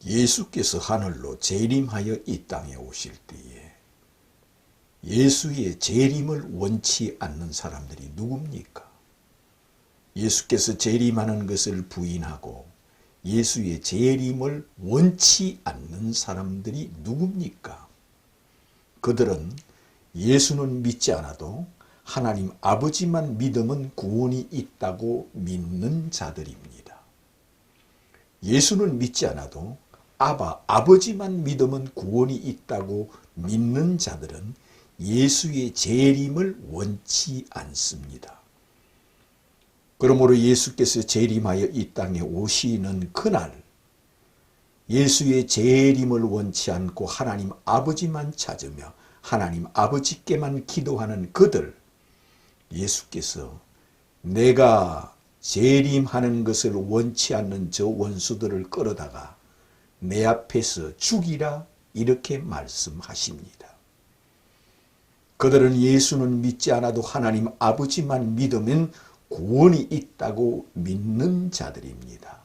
예수께서 하늘로 재림하여 이 땅에 오실 때에 예수의 재림을 원치 않는 사람들이 누굽니까? 예수께서 재림하는 것을 부인하고 예수의 재림을 원치 않는 사람들이 누굽니까? 그들은 예수는 믿지 않아도 하나님 아버지만 믿으면 구원이 있다고 믿는 자들입니다. 예수는 믿지 않아도 아버지만 믿으면 구원이 있다고 믿는 자들은 예수의 재림을 원치 않습니다. 그러므로 예수께서 재림하여 이 땅에 오시는 그날 예수의 재림을 원치 않고 하나님 아버지만 찾으며 하나님 아버지께만 기도하는 그들, 예수께서 내가 재림하는 것을 원치 않는 저 원수들을 끌어다가 내 앞에서 죽이라 이렇게 말씀하십니다. 그들은 예수는 믿지 않아도 하나님 아버지만 믿으면 구원이 있다고 믿는 자들입니다.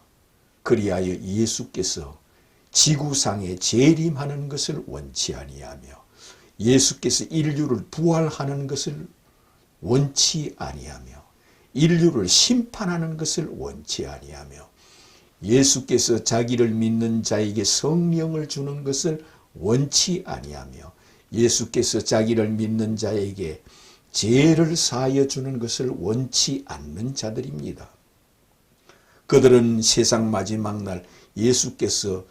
그리하여 예수께서 지구상에 재림하는 것을 원치 아니하며 예수께서 인류를 부활하는 것을 원치 아니하며 인류를 심판하는 것을 원치 아니하며 예수께서 자기를 믿는 자에게 성령을 주는 것을 원치 아니하며 예수께서 자기를 믿는 자에게 죄를 사하여 주는 것을 원치 않는 자들입니다. 그들은 세상 마지막 날 예수께서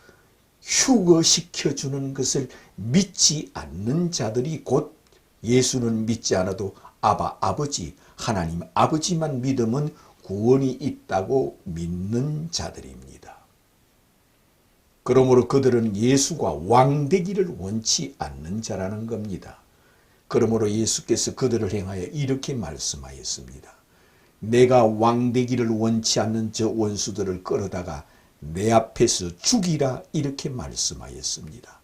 휴거시켜 주는 것을 믿지 않는 자들이 곧 예수는 믿지 않아도 아버지, 하나님 아버지만 믿으면 구원이 있다고 믿는 자들입니다. 그러므로 그들은 예수가 왕되기를 원치 않는 자라는 겁니다. 그러므로 예수께서 그들을 향하여 이렇게 말씀하였습니다. 내가 왕되기를 원치 않는 저 원수들을 끌어다가 내 앞에서 죽이라 이렇게 말씀하였습니다.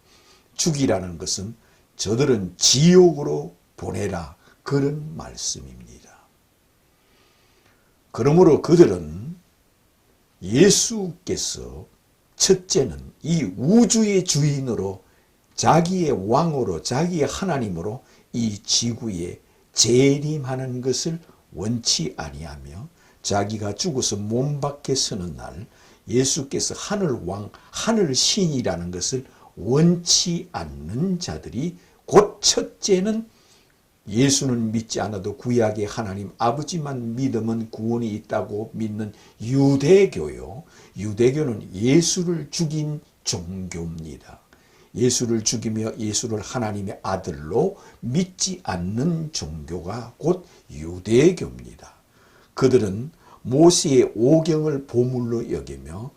죽이라는 것은 저들은 지옥으로 보내라 그런 말씀입니다. 그러므로 그들은 예수께서 첫째는 이 우주의 주인으로 자기의 왕으로 자기의 하나님으로 이 지구에 재림하는 것을 원치 아니하며 자기가 죽어서 몸 밖에 서는 날 예수께서 하늘왕, 하늘신이라는 것을 원치 않는 자들이 곧 첫째는 예수는 믿지 않아도 구약의 하나님 아버지만 믿으면 구원이 있다고 믿는 유대교요. 유대교는 예수를 죽인 종교입니다. 예수를 죽이며 예수를 하나님의 아들로 믿지 않는 종교가 곧 유대교입니다. 그들은 모세의 오경을 보물로 여기며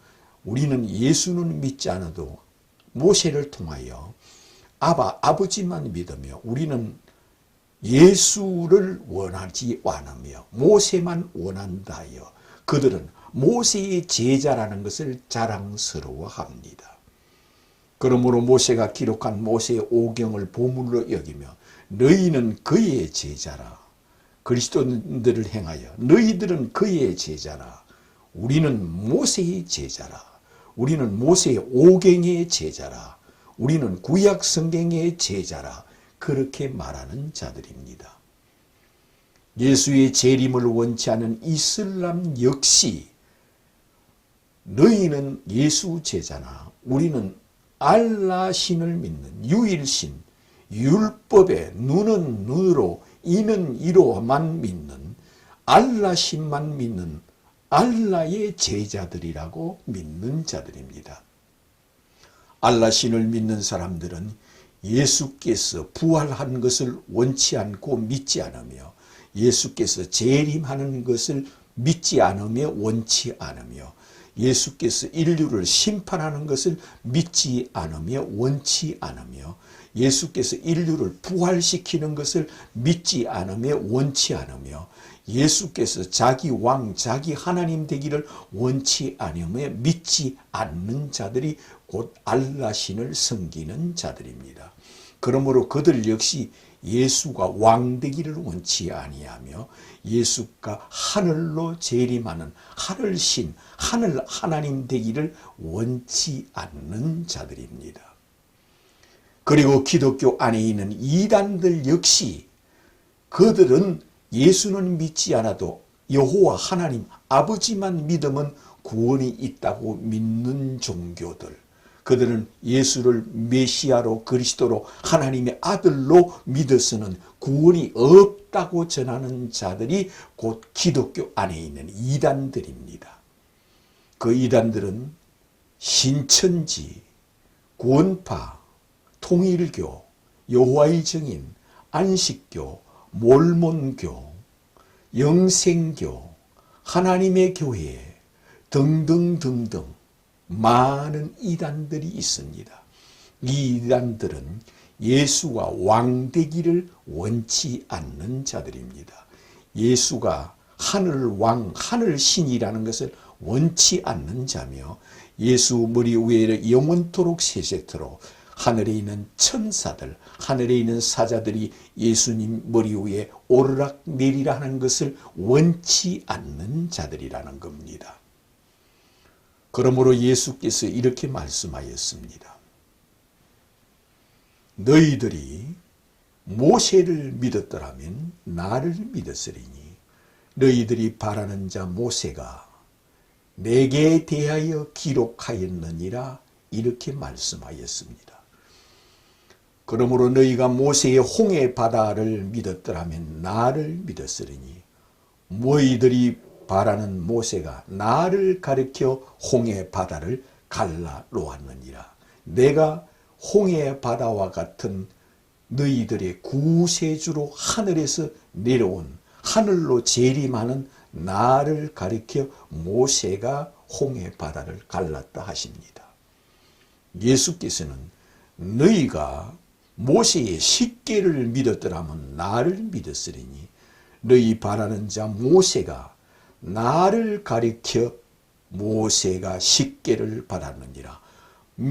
우리는 예수는 믿지 않아도 모세를 통하여 아버지만 믿으며 우리는 예수를 원하지 않으며 모세만 원한다 하여 그들은 모세의 제자라는 것을 자랑스러워합니다. 그러므로 모세가 기록한 모세의 오경을 보물로 여기며 너희는 그의 제자라. 그리스도인들을 행하여 너희들은 그의 제자라. 우리는 모세의 제자라. 우리는 모세의 오경의 제자라. 우리는 구약 성경의 제자라. 그렇게 말하는 자들입니다. 예수의 재림을 원치 않은 이슬람 역시 너희는 예수 제자나 우리는 알라 신을 믿는 유일신, 율법에 눈은 눈으로 이는 이로만 믿는 알라 신만 믿는 알라의 제자들이라고 믿는 자들입니다. 알라 신을 믿는 사람들은 예수께서 부활한 것을 원치 않고 믿지 않으며 예수께서 재림하는 것을 믿지 않으며 원치 않으며 예수께서 인류를 심판하는 것을 믿지 않으며 원치 않으며 예수께서 인류를 부활시키는 것을 믿지 않으며 원치 않으며 예수께서 자기 왕, 자기 하나님 되기를 원치 않으며 믿지 않는 자들이 곧 알라 신을 섬기는 자들입니다. 그러므로 그들 역시 예수가 왕되기를 원치 아니하며 예수가 하늘로 재림하는 하늘신, 하늘 하나님 되기를 원치 않는 자들입니다. 그리고 기독교 안에 있는 이단들 역시 그들은 예수는 믿지 않아도 여호와 하나님 아버지만 믿으면 구원이 있다고 믿는 종교들, 그들은 예수를 메시아로 그리스도로 하나님의 아들로 믿어서는 구원이 없다고 전하는 자들이 곧 기독교 안에 있는 이단들입니다. 그 이단들은 신천지, 구원파, 통일교, 여호와의 증인, 안식교, 몰몬교, 영생교, 하나님의 교회 등등등등 많은 이단들이 있습니다. 이 이단들은 예수가 왕되기를 원치 않는 자들입니다. 예수가 하늘왕, 하늘신이라는 것을 원치 않는 자며 예수 머리 위에 영원토록 세세토록 하늘에 있는 천사들, 하늘에 있는 사자들이 예수님 머리 위에 오르락 내리라 하는 것을 원치 않는 자들이라는 겁니다. 그러므로 예수께서 이렇게 말씀하였습니다. 너희들이 모세를 믿었더라면 나를 믿었으리니 너희들이 바라는 자 모세가 내게 대하여 기록하였느니라 이렇게 말씀하였습니다. 그러므로 너희가 모세의 홍해 바다를 믿었더라면 나를 믿었으리니 너희들이 바라는 모세가 나를 가리켜 홍해 바다를 갈라 놓았느니라. 내가 홍해 바다와 같은 너희들의 구세주로 하늘에서 내려온 하늘로 재림하는 나를 가리켜 모세가 홍해 바다를 갈랐다 하십니다. 예수께서는 너희가 모세의 십계를 믿었더라면 나를 믿었으리니 너희 바라는 자 모세가 나를 가리켜 모세가 십계를 받았느니라.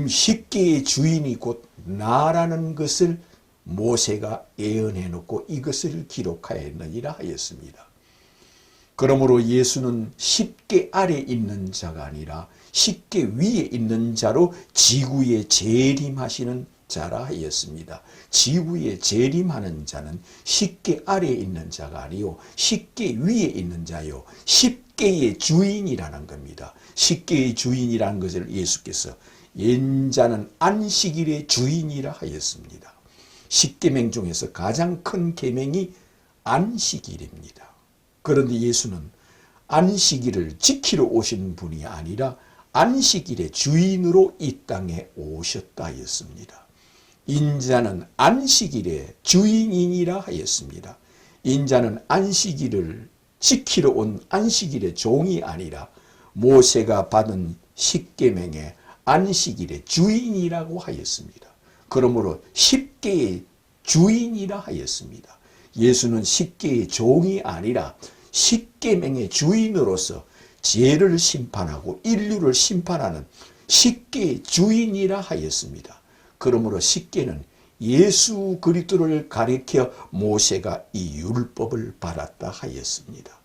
십계의 주인이 곧 나라는 것을 모세가 예언해 놓고 이것을 기록하였느니라 하였습니다. 그러므로 예수는 십계 아래 있는 자가 아니라 십계 위에 있는 자로 지구에 재림하시는 자라 하였습니다. 지구에 재림하는 자는 십계 아래에 있는 자가 아니요 십계 위에 있는 자요 십계의 주인이라는 겁니다. 십계의 주인이라는 것을 예수께서 인자는 안식일의 주인이라 하였습니다. 십계명 중에서 가장 큰 계명이 안식일입니다. 그런데 예수는 안식일을 지키러 오신 분이 아니라 안식일의 주인으로 이 땅에 오셨다 하였습니다. 인자는 안식일의 주인이니라 하였습니다. 인자는 안식일을 지키러 온 안식일의 종이 아니라 모세가 받은 십계명의 안식일의 주인이라고 하였습니다. 그러므로 십계의 주인이라 하였습니다. 예수는 십계의 종이 아니라 십계명의 주인으로서 죄를 심판하고 인류를 심판하는 십계의 주인이라 하였습니다. 그러므로 십계는 예수 그리스도를 가리켜 모세가 이 율법을 받았다 하였습니다.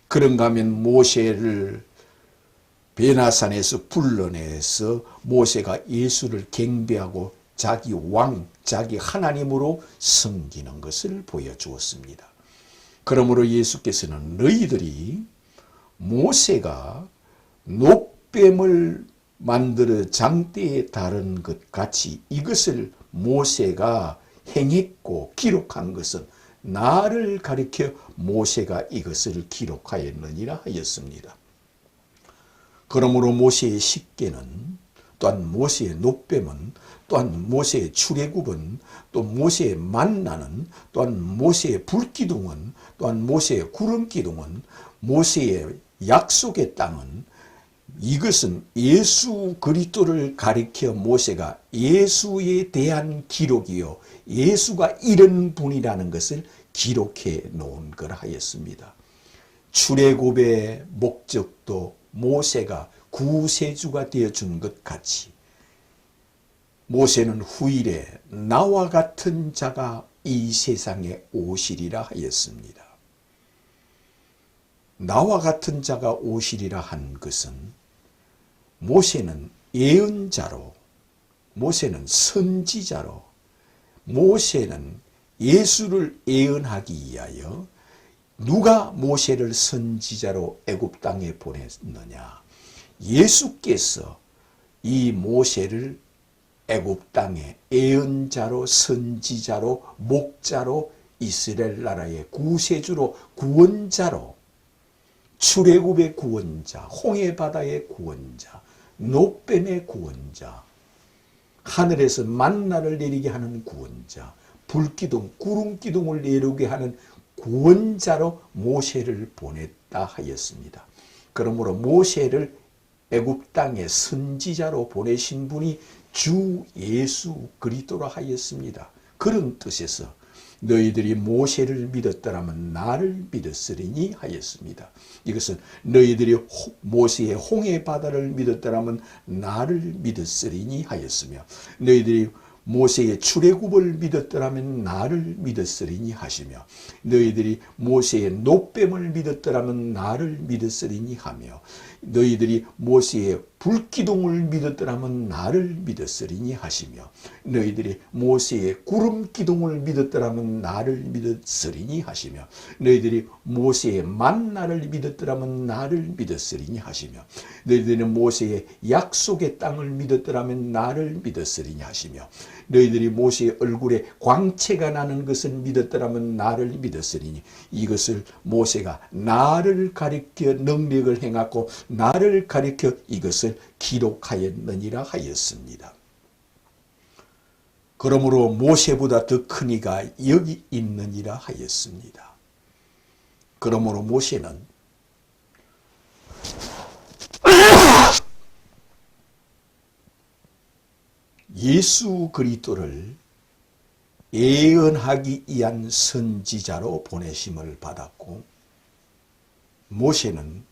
그런가 하면 모세를 베나산에서 불러내서 모세가 예수를 경배하고 자기 왕, 자기 하나님으로 섬기는 것을 보여주었습니다. 그러므로 예수께서는 너희들이 모세가 녹뱀을 만들어 장대에 다른 것 같이 이것을 모세가 행했고 기록한 것은 나를 가리켜 모세가 이것을 기록하였느니라 하였습니다. 그러므로 모세의 십계는 또한 모세의 녹뱀은 또한 모세의 출애굽은 또 모세의 만나는 또한 모세의 불기둥은 또한 모세의 구름기둥은 모세의 약속의 땅은 이것은 예수 그리스도를 가리켜 모세가 예수에 대한 기록이요 예수가 이런 분이라는 것을 기록해 놓은 거라 하였습니다. 출애굽의 목적도 모세가 구세주가 되어준 것 같이 모세는 후일에 나와 같은 자가 이 세상에 오시리라 하였습니다. 나와 같은 자가 오시리라 한 것은 모세는 예언자로, 모세는 선지자로, 모세는 예수를 예언하기 위하여 누가 모세를 선지자로 애굽 땅에 보냈느냐? 예수께서 이 모세를 애굽 땅에 예언자로, 선지자로, 목자로, 이스라엘 나라의 구세주로, 구원자로, 출애굽의 구원자, 홍해 바다의 구원자, 노뱀의 구원자, 하늘에서 만나를 내리게 하는 구원자, 불기둥, 구름기둥을 내리게 하는 구원자로 모세를 보냈다 하였습니다. 그러므로 모세를 애굽 땅에 선지자로 보내신 분이 주 예수 그리스도라 하였습니다. 그런 뜻에서 너희들이 모세를 믿었더라면 나를 믿었으리니 하였습니다. 이것은 너희들이 모세의 홍해 바다를 믿었더라면 나를 믿었으리니 하였으며, 너희들이 모세의 출애굽을 믿었더라면 나를 믿었으리니 하시며, 너희들이 모세의 노뱀을 믿었더라면 나를 믿었으리니 하며, 너희들이 모세의 불기둥을 믿었더라면 나를 믿었으리니 하시며, 너희들이 모세의 구름기둥을 믿었더라면 나를 믿었으리니 하시며, 너희들이 모세의 만나를 믿었더라면 나를 믿었으리니 하시며, 너희들이 모세의 약속의 땅을 믿었더라면 나를 믿었으리니 하시며, 너희들이 모세의 얼굴에 광채가 나는 것을 믿었더라면 나를 믿었으리니, 이것을 모세가 나를 가리켜 능력을 행하고 나를 가리켜 이것을 기록하였느니라 하였습니다. 그러므로 모세보다 더 큰 이가 여기 있느니라 하였습니다. 그러므로 모세는 예수 그리스도를 예언하기 위한 선지자로 보내심을 받았고, 모세는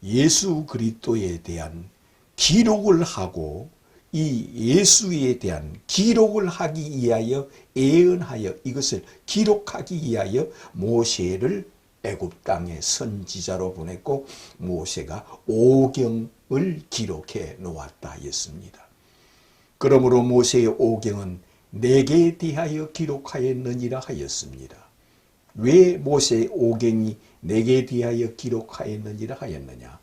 예수 그리스도에 대한 기록을 하고 이 예수에 대한 기록을 하기 위하여 예언하여 이것을 기록하기 위하여 모세를 애굽 땅에 선지자로 보냈고, 모세가 오경을 기록해 놓았다 하였습니다. 그러므로 모세의 오경은 내게 대하여 기록하였느니라 하였습니다. 왜 모세의 오경이 내게 대하여 기록하였느니라 하였느냐?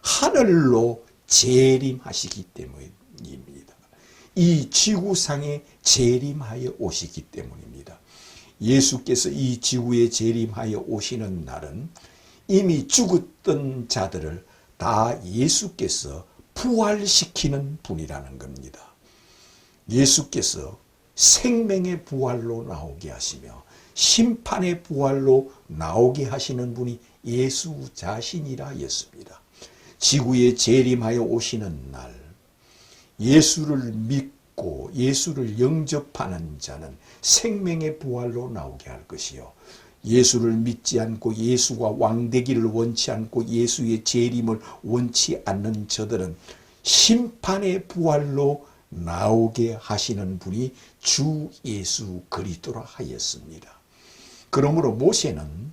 하늘로 재림하시기 때문입니다. 이 지구상에 재림하여 오시기 때문입니다. 예수께서 이 지구에 재림하여 오시는 날은 이미 죽었던 자들을 다 예수께서 부활시키는 분이라는 겁니다. 예수께서 생명의 부활로 나오게 하시며 심판의 부활로 나오게 하시는 분이 예수 자신이라 하였습니다. 지구에 재림하여 오시는 날, 예수를 믿고 예수를 영접하는 자는 생명의 부활로 나오게 할 것이요, 예수를 믿지 않고 예수가 왕되기를 원치 않고 예수의 재림을 원치 않는 저들은 심판의 부활로 나오게 하시는 분이 주 예수 그리스도라 하였습니다. 그러므로 모세는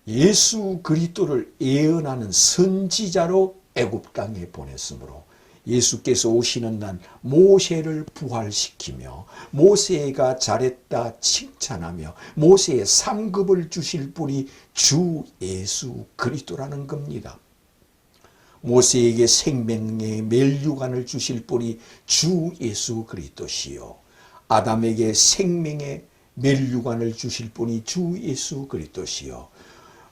예수 그리스도를 예언하는 선지자로 애굽 땅에 보냈으므로 예수께서 오시는 날 모세를 부활시키며 모세가 잘했다 칭찬하며 모세의 상급을 주실 분이 주 예수 그리스도라는 겁니다. 모세에게 생명의 멸류관을 주실 분이 주 예수 그리스도시요, 아담에게 생명의 멸류관을 주실 분이 주 예수 그리스도시요,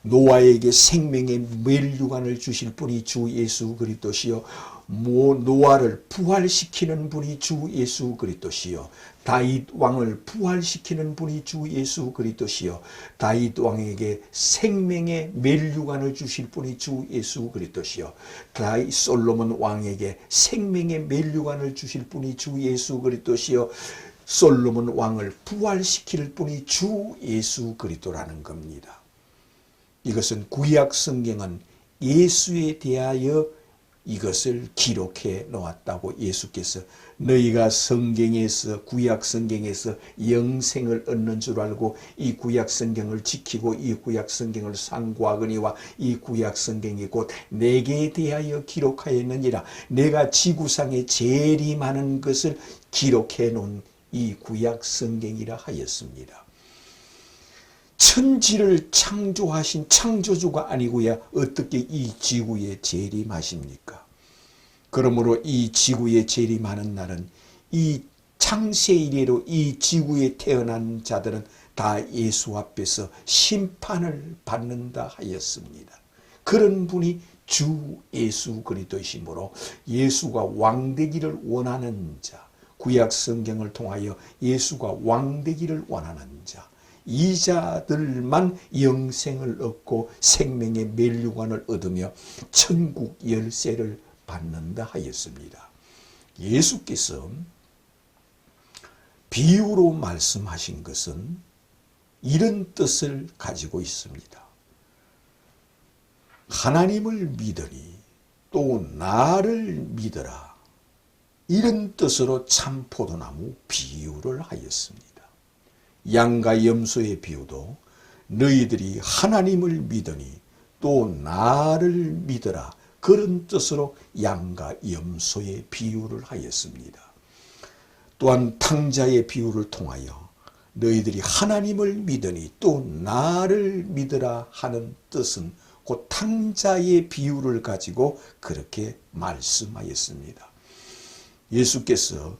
노아에게 생명의 멸류관을 주실 분이 주 예수 그리스도시요, 노아를 부활시키는 분이 주 예수 그리스도시요, 다윗 왕을 부활시키는 분이 주 예수 그리스도시요, 다윗 왕에게 생명의 멸류관을 주실 분이 주 예수 그리스도시요, 다윗 솔로몬 왕에게 생명의 멸류관을 주실 분이 주 예수 그리스도시요, 솔로몬 왕을 부활시킬 분이 주 예수 그리스도라는 겁니다. 이것은 구약 성경은 예수에 대하여 이것을 기록해 놓았다고 예수께서 너희가 성경에서 구약 성경에서 영생을 얻는 줄 알고 이 구약 성경을 지키고 이 구약 성경을 상고하거니와 이 구약 성경이 곧 내게 대하여 기록하였느니라. 내가 지구상에 제일이 많은 것을 기록해 놓은 이 구약 성경이라 하였습니다. 천지를 창조하신 창조주가 아니고야 어떻게 이 지구에 재림하십니까? 그러므로 이 지구에 재림하는 날은 이 창세 이래로 이 지구에 태어난 자들은 다 예수 앞에서 심판을 받는다 하였습니다. 그런 분이 주 예수 그리스도이시므로 예수가 왕되기를 원하는 자, 구약 성경을 통하여 예수가 왕되기를 원하는 자, 이 자들만 영생을 얻고 생명의 멸류관을 얻으며 천국 열쇠를 받는다 하였습니다. 예수께서 비유로 말씀하신 것은 이런 뜻을 가지고 있습니다. 하나님을 믿으니 또 나를 믿으라. 이런 뜻으로 참포도나무 비유를 하였습니다. 양과 염소의 비유도 너희들이 하나님을 믿으니 또 나를 믿으라. 그런 뜻으로 양과 염소의 비유를 하였습니다. 또한 탕자의 비유를 통하여 너희들이 하나님을 믿으니 또 나를 믿으라 하는 뜻은 곧 탕자의 비유를 가지고 그렇게 말씀하였습니다. 예수께서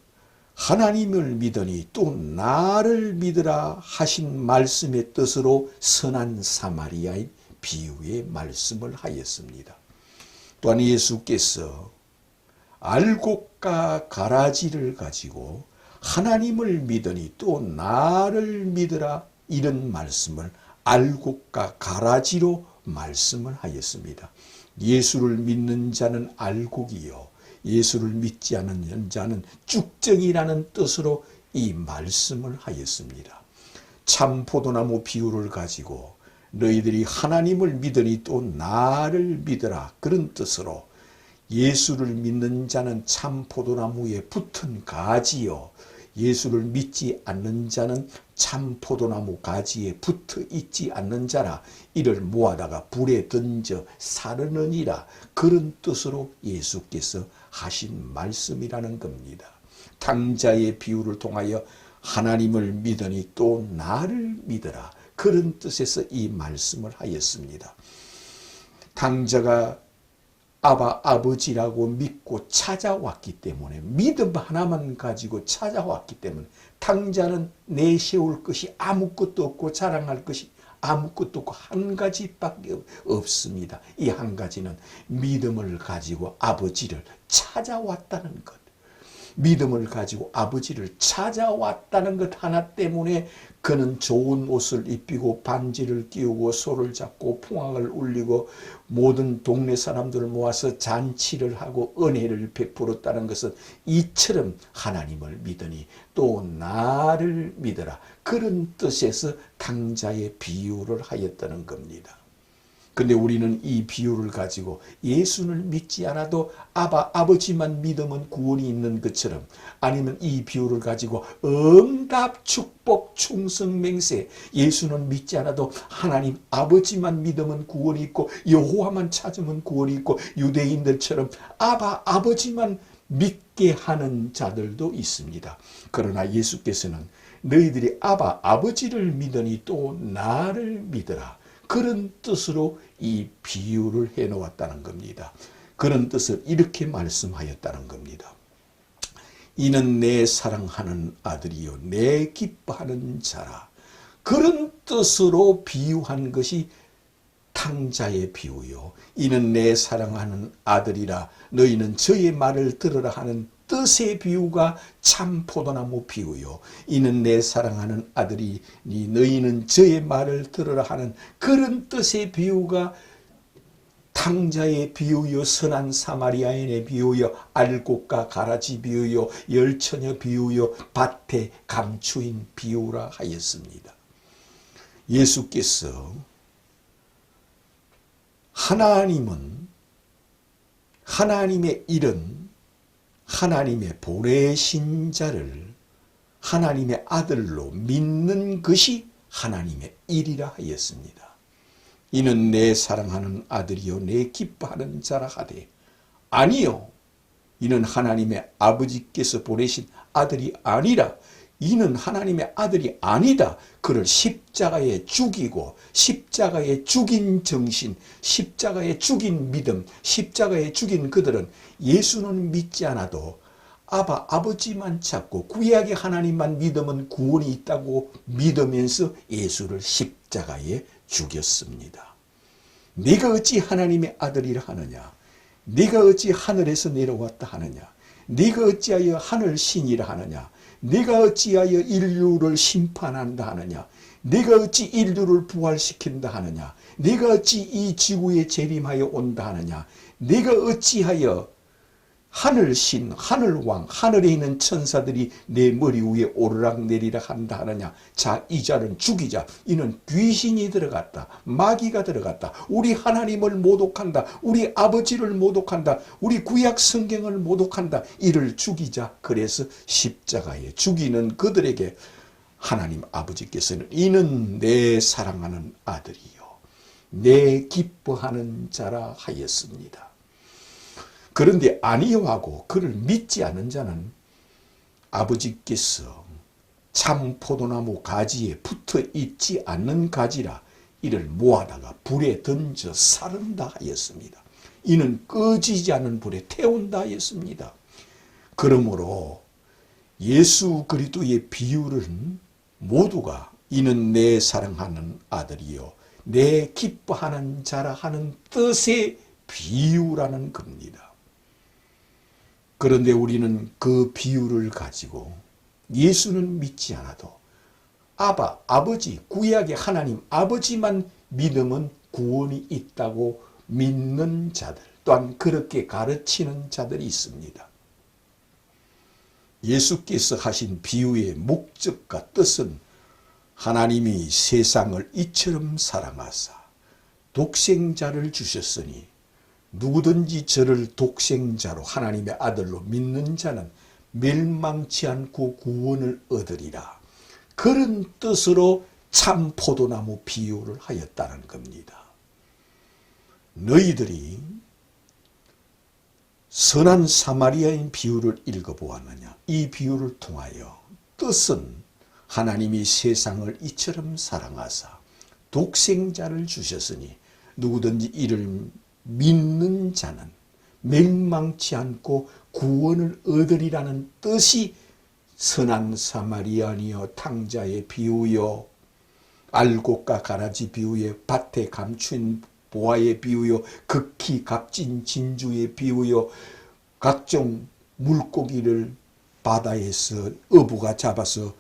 하나님을 믿으니 또 나를 믿으라 하신 말씀의 뜻으로 선한 사마리아의 비유의 말씀을 하였습니다. 또한 예수께서 알곡과 가라지를 가지고 하나님을 믿으니 또 나를 믿으라 이런 말씀을 알곡과 가라지로 말씀을 하였습니다. 예수를 믿는 자는 알곡이요 예수를 믿지 않는 자는 쭉정이라는 뜻으로 이 말씀을 하였습니다. 참 포도나무 비유를 가지고 너희들이 하나님을 믿으니 또 나를 믿으라 그런 뜻으로 예수를 믿는 자는 참 포도나무에 붙은 가지요 예수를 믿지 않는 자는 참 포도나무 가지에 붙어 있지 않는 자라 이를 모아다가 불에 던져 사르느니라 그런 뜻으로 예수께서 하신 말씀이라는 겁니다. 탕자의 비유를 통하여 하나님을 믿으니 또 나를 믿으라 그런 뜻에서 이 말씀을 하였습니다. 탕자가 아버지라고 믿고 찾아왔기 때문에 믿음 하나만 가지고 찾아왔기 때문에 탕자는 내세울 것이 아무것도 없고 자랑할 것이 아무것도 없고 한 가지밖에 없습니다. 이 한 가지는 믿음을 가지고 아버지를 찾아왔다는 것. 믿음을 가지고 아버지를 찾아왔다는 것 하나 때문에 그는 좋은 옷을 입히고 반지를 끼우고 소를 잡고 풍악을 울리고 모든 동네 사람들을 모아서 잔치를 하고 은혜를 베풀었다는 것은 이처럼 하나님을 믿으니 또 나를 믿으라 그런 뜻에서 탕자의 비유를 하였다는 겁니다. 근데 우리는 이 비유를 가지고 예수를 믿지 않아도 아버지만 믿으면 구원이 있는 것처럼 아니면 이 비유를 가지고 응답, 축복, 충성, 맹세 예수는 믿지 않아도 하나님 아버지만 믿으면 구원이 있고 여호와만 찾으면 구원이 있고 유대인들처럼 아버지만 믿게 하는 자들도 있습니다. 그러나 예수께서는 너희들이 아버지를 믿으니 또 나를 믿으라 그런 뜻으로 이 비유를 해놓았다는 겁니다. 그런 뜻을 이렇게 말씀하였다는 겁니다. 이는 내 사랑하는 아들이요 내 기뻐하는 자라. 그런 뜻으로 비유한 것이 탕자의 비유요. 이는 내 사랑하는 아들이라 너희는 저의 말을 들으라 하는 뜻의 비유가 참 포도나무 비유요. 이는 내 사랑하는 아들이니 너희는 저의 말을 들으라 하는 그런 뜻의 비유가 탕자의 비유요, 선한 사마리아인의 비유요, 알곡과 가라지 비유요, 열처녀 비유요, 밭의 감추인 비유라 하였습니다. 예수께서 하나님은 하나님의 일은 하나님의 보내신 자를 하나님의 아들로 믿는 것이 하나님의 일이라 하였습니다. 이는 내 사랑하는 아들이요 내 기뻐하는 자라 하되 아니요 이는 하나님의 아버지께서 보내신 아들이 아니라 이는 하나님의 아들이 아니다. 그를 십자가에 죽이고 십자가에 죽인 정신, 십자가에 죽인 믿음, 십자가에 죽인 그들은 예수는 믿지 않아도 아버지만 찾고 구약의 하나님만 믿으면 구원이 있다고 믿으면서 예수를 십자가에 죽였습니다. 네가 어찌 하나님의 아들이라 하느냐? 네가 어찌 하늘에서 내려왔다 하느냐? 네가 어찌하여 하늘 신이라 하느냐? 네가 어찌하여 인류를 심판한다 하느냐? 네가 어찌 인류를 부활시킨다 하느냐? 네가 어찌 이 지구에 재림하여 온다 하느냐? 네가 어찌하여 하늘신, 하늘왕, 하늘에 있는 천사들이 내 머리 위에 오르락내리락 한다 하느냐? 자, 이 자는 죽이자. 이는 귀신이 들어갔다. 마귀가 들어갔다. 우리 하나님을 모독한다. 우리 아버지를 모독한다. 우리 구약 성경을 모독한다. 이를 죽이자. 그래서 십자가에 죽이는 그들에게 하나님 아버지께서는 이는 내 사랑하는 아들이요 내 기뻐하는 자라 하였습니다. 그런데 아니요 하고 그를 믿지 않은 자는 아버지께서 참 포도나무 가지에 붙어 있지 않는 가지라 이를 모아다가 불에 던져 사른다 하였습니다. 이는 꺼지지 않는 불에 태운다 하였습니다. 그러므로 예수 그리스도의 비유는 모두가 이는 내 사랑하는 아들이요 내 기뻐하는 자라 하는 뜻의 비유라는 겁니다. 그런데 우리는 그 비유를 가지고 예수는 믿지 않아도 아버지, 구약의 하나님 아버지만 믿으면 구원이 있다고 믿는 자들, 또한 그렇게 가르치는 자들이 있습니다. 예수께서 하신 비유의 목적과 뜻은 하나님이 세상을 이처럼 사랑하사 독생자를 주셨으니 누구든지 저를 독생자로 하나님의 아들로 믿는 자는 멸망치 않고 구원을 얻으리라. 그런 뜻으로 참 포도나무 비유를 하였다는 겁니다. 너희들이 선한 사마리아인 비유를 읽어보았느냐? 이 비유를 통하여 뜻은 하나님이 세상을 이처럼 사랑하사 독생자를 주셨으니 누구든지 이를 믿는 자는 멸망치 않고 구원을 얻으리라는 뜻이 선한 사마리아니여 탕자의 비유요 알곡과 가라지 비유요 밭에 감춘 보아의 비유요 극히 값진 진주의 비유요 각종 물고기를 바다에서 어부가 잡아서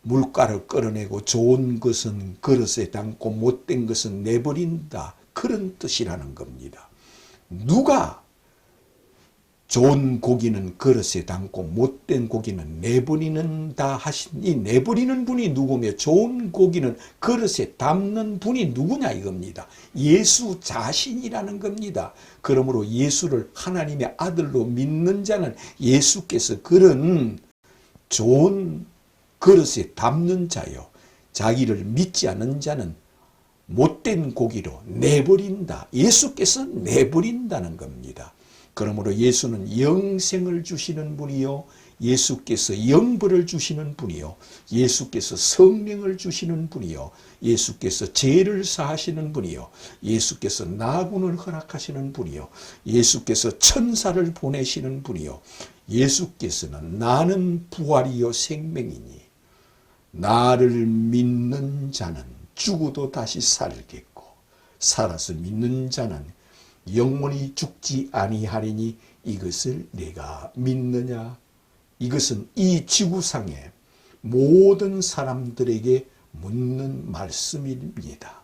물가를 끌어내고 좋은 것은 그릇에 담고 못된 것은 내버린다. 그런 뜻이라는 겁니다. 누가 좋은 고기는 그릇에 담고 못된 고기는 내버리는다 하신 이 내버리는 분이 누구며 좋은 고기는 그릇에 담는 분이 누구냐 이겁니다. 예수 자신이라는 겁니다. 그러므로 예수를 하나님의 아들로 믿는 자는 예수께서 그런 좋은 그릇에 담는 자요. 자기를 믿지 않는 자는 못된 고기로 내버린다. 예수께서 내버린다는 겁니다. 그러므로 예수는 영생을 주시는 분이요. 예수께서 영벌을 주시는 분이요. 예수께서 성령을 주시는 분이요. 예수께서 죄를 사하시는 분이요. 예수께서 나군을 허락하시는 분이요. 예수께서 천사를 보내시는 분이요. 예수께서는 나는 부활이요 생명이니 나를 믿는 자는 죽어도 다시 살겠고 살아서 믿는 자는 영원히 죽지 아니하리니 이것을 내가 믿느냐? 이것은 이 지구상의 모든 사람들에게 묻는 말씀입니다.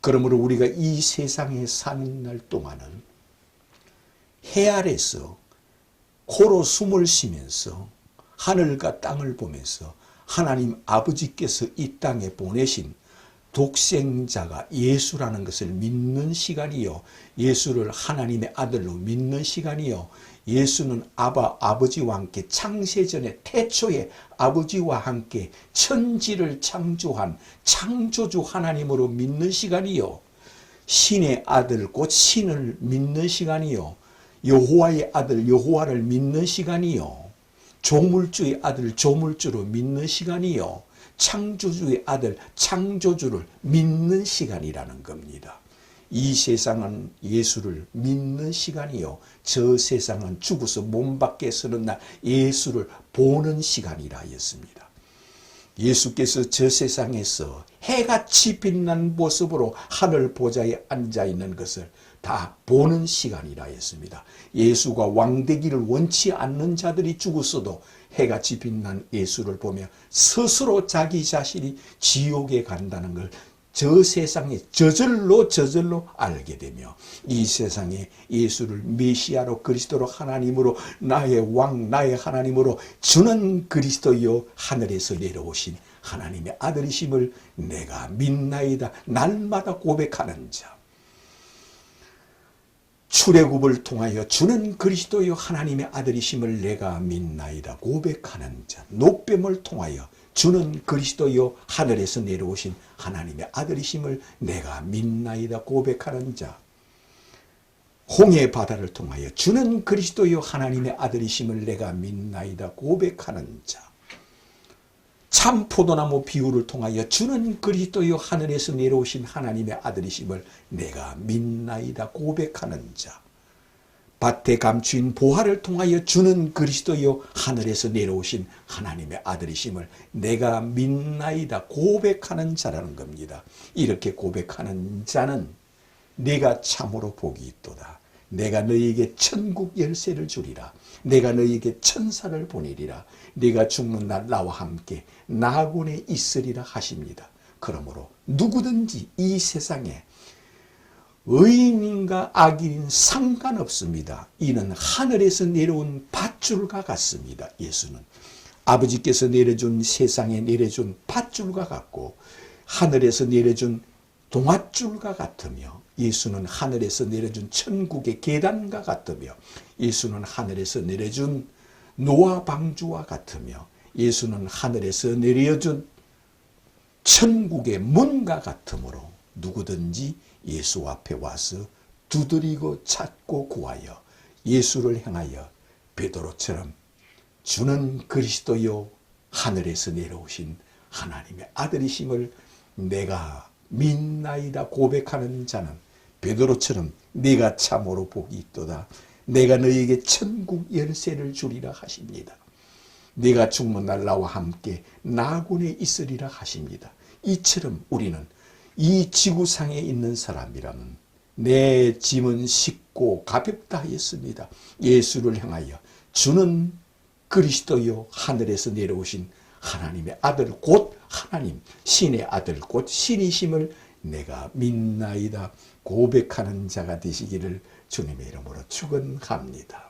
그러므로 우리가 이 세상에 사는 날 동안은 해 아래서 코로 숨을 쉬면서 하늘과 땅을 보면서 하나님 아버지께서 이 땅에 보내신 독생자가 예수라는 것을 믿는 시간이요, 예수를 하나님의 아들로 믿는 시간이요, 예수는 아버지와 함께 창세전에 태초에 아버지와 함께 천지를 창조한 창조주 하나님으로 믿는 시간이요, 신의 아들 곧 신을 믿는 시간이요, 여호와의 아들 여호와를 믿는 시간이요, 조물주의 아들 조물주로 믿는 시간이요, 창조주의 아들 창조주를 믿는 시간이라는 겁니다. 이 세상은 예수를 믿는 시간이요, 저 세상은 죽어서 몸 밖에 서는 날 예수를 보는 시간이라 했습니다. 예수께서 저 세상에서 해같이 빛난 모습으로 하늘 보좌에 앉아있는 것을 다 보는 시간이라 했습니다. 예수가 왕되기를 원치 않는 자들이 죽었어도 해같이 빛난 예수를 보며 스스로 자기 자신이 지옥에 간다는 걸 저 세상에 저절로 알게 되며, 이 세상에 예수를 메시아로 그리스도로 하나님으로 나의 왕 나의 하나님으로 주는 그리스도여 하늘에서 내려오신 하나님의 아들이심을 내가 믿나이다 날마다 고백하는 자, 출애굽을 통하여 주는 그리스도여 하나님의 아들이심을 내가 믿나이다 고백하는 자, 노뱀을 통하여 주는 그리스도여 하늘에서 내려오신 하나님의 아들이심을 내가 믿나이다 고백하는 자, 홍해 바다를 통하여 주는 그리스도여 하나님의 아들이심을 내가 믿나이다 고백하는 자, 참 포도나무 비유를 통하여 주는 그리스도여 하늘에서 내려오신 하나님의 아들이심을 내가 믿나이다 고백하는 자, 밭에 감추인 보화를 통하여 주는 그리스도여 하늘에서 내려오신 하나님의 아들이심을 내가 믿나이다 고백하는 자라는 겁니다. 이렇게 고백하는 자는 내가 참으로 복이 있도다. 내가 너희에게 천국 열쇠를 주리라. 내가 너희에게 천사를 보내리라. 네가 죽는 날 나와 함께 나군에 있으리라 하십니다. 그러므로 누구든지 이 세상에 의인인가 악인인 상관없습니다. 이는 하늘에서 내려온 밧줄과 같습니다. 예수는 아버지께서 내려준 세상에 내려준 밧줄과 같고 하늘에서 내려준 동아줄과 같으며, 예수는 하늘에서 내려준 천국의 계단과 같으며, 예수는 하늘에서 내려준 노아 방주와 같으며, 예수는 하늘에서 내려준 천국의 문과 같으므로 누구든지 예수 앞에 와서 두드리고 찾고 구하여 예수를 향하여 베드로처럼 주는 그리스도요 하늘에서 내려오신 하나님의 아들이심을 내가 믿나이다 고백하는 자는 베드로처럼 네가 참으로 복이 있도다. 내가 너희에게 천국 열쇠를 주리라 하십니다. 네가 죽는 날 나와 함께 나군에 있으리라 하십니다. 이처럼 우리는 이 지구상에 있는 사람이라면 내 짐은 쉽고 가볍다 했습니다. 예수를 향하여 주는 그리스도요 하늘에서 내려오신 하나님의 아들 곧 하나님, 신의 아들 곧 신이심을 내가 믿나이다 고백하는 자가 되시기를 주님의 이름으로 축원합니다.